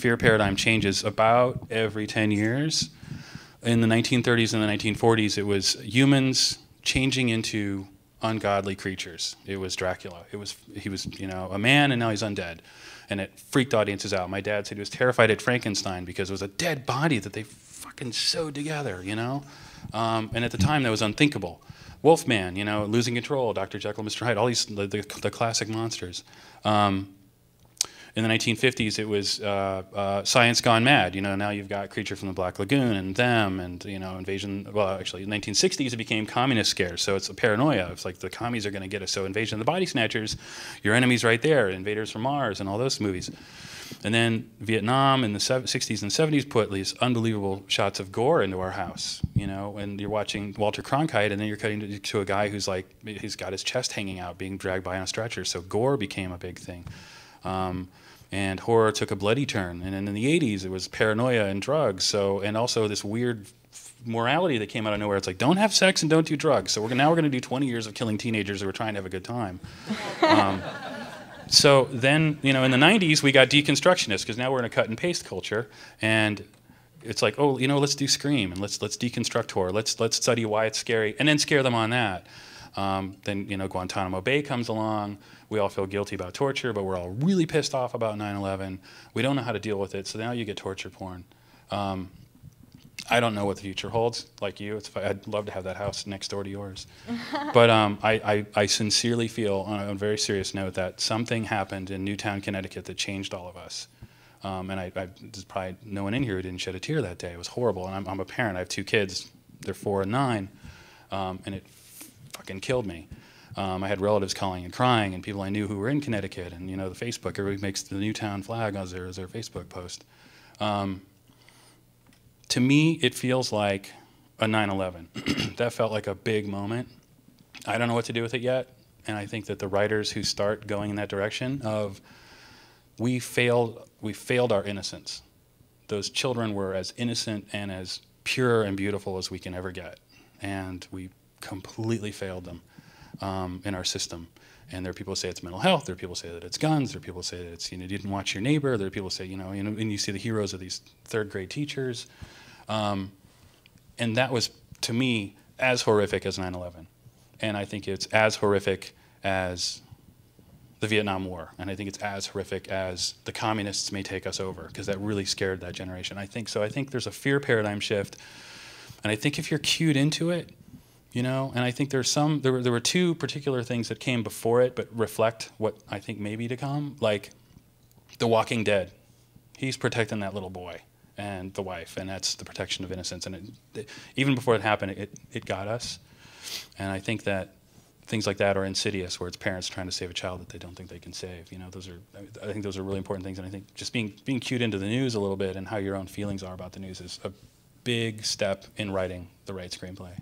fear paradigm changes about every 10 years. In the 1930s and the 1940s, it was humans changing into ungodly creatures. It was Dracula. He was a man, and now he's undead, and it freaked audiences out. My dad said he was terrified at Frankenstein because it was a dead body that they fucking sewed together, and at the time that was unthinkable. Wolfman, losing control, Dr. Jekyll, Mr. Hyde, all these the classic monsters. In the 1950s, it was science gone mad. Now you've got Creature from the Black Lagoon and Them and, Invasion. Well, actually, in the 1960s, it became communist scares. So it's a paranoia. It's like the commies are going to get us. So Invasion of the Body Snatchers, your enemy's right there. Invaders from Mars and all those movies. And then Vietnam in the 60s and 70s put these unbelievable shots of gore into our house, and you're watching Walter Cronkite, and then you're cutting to a guy who's he's got his chest hanging out, being dragged by on a stretcher. So gore became a big thing. And horror took a bloody turn. And then in the 80s, it was paranoia and drugs. And also this weird morality that came out of nowhere. It's like, don't have sex and don't do drugs. So now we're going to do 20 years of killing teenagers who are trying to have a good time. So then, in the 90s, we got deconstructionists, because now we're in a cut and paste culture. And it's like, oh, let's do Scream, and let's deconstruct horror. Let's study why it's scary, and then scare them on that. Then, Guantanamo Bay comes along. We all feel guilty about torture, but we're all really pissed off about 9/11. We don't know how to deal with it, so now you get torture porn. I don't know what the future holds, like you. I'd love to have that house next door to yours. But I sincerely feel, on a very serious note, that something happened in Newtown, Connecticut that changed all of us. And there's probably no one in here who didn't shed a tear that day. It was horrible. And I'm a parent. I have 2 kids. They're 4 and 9. And it fucking killed me. I had relatives calling and crying, and people I knew who were in Connecticut, and the Facebook, everybody makes the Newtown flag as their Facebook post. To me, it feels like a 9/11. That felt like a big moment. I don't know what to do with it yet, and I think that the writers who start going in that direction of we failed our innocence. Those children were as innocent and as pure and beautiful as we can ever get, and we completely failed them. In our system. And there are people who say it's mental health, there are people who say that it's guns, there are people who say that it's, you didn't watch your neighbor, there are people who say, and you see the heroes of these 3rd grade teachers. And that was, to me, as horrific as 9/11. And I think it's as horrific as the Vietnam War. And I think it's as horrific as the communists may take us over, because that really scared that generation. I think there's a fear paradigm shift. And I think if you're cued into it, and I think there were 2 particular things that came before it, but reflect what I think may be to come, like The Walking Dead. He's protecting that little boy and the wife, and that's the protection of innocence. And even before it happened, it got us. And I think that things like that are insidious, where it's parents trying to save a child that they don't think they can save. I think those are really important things. And I think just being cued into the news a little bit and how your own feelings are about the news is a big step in writing the right screenplay.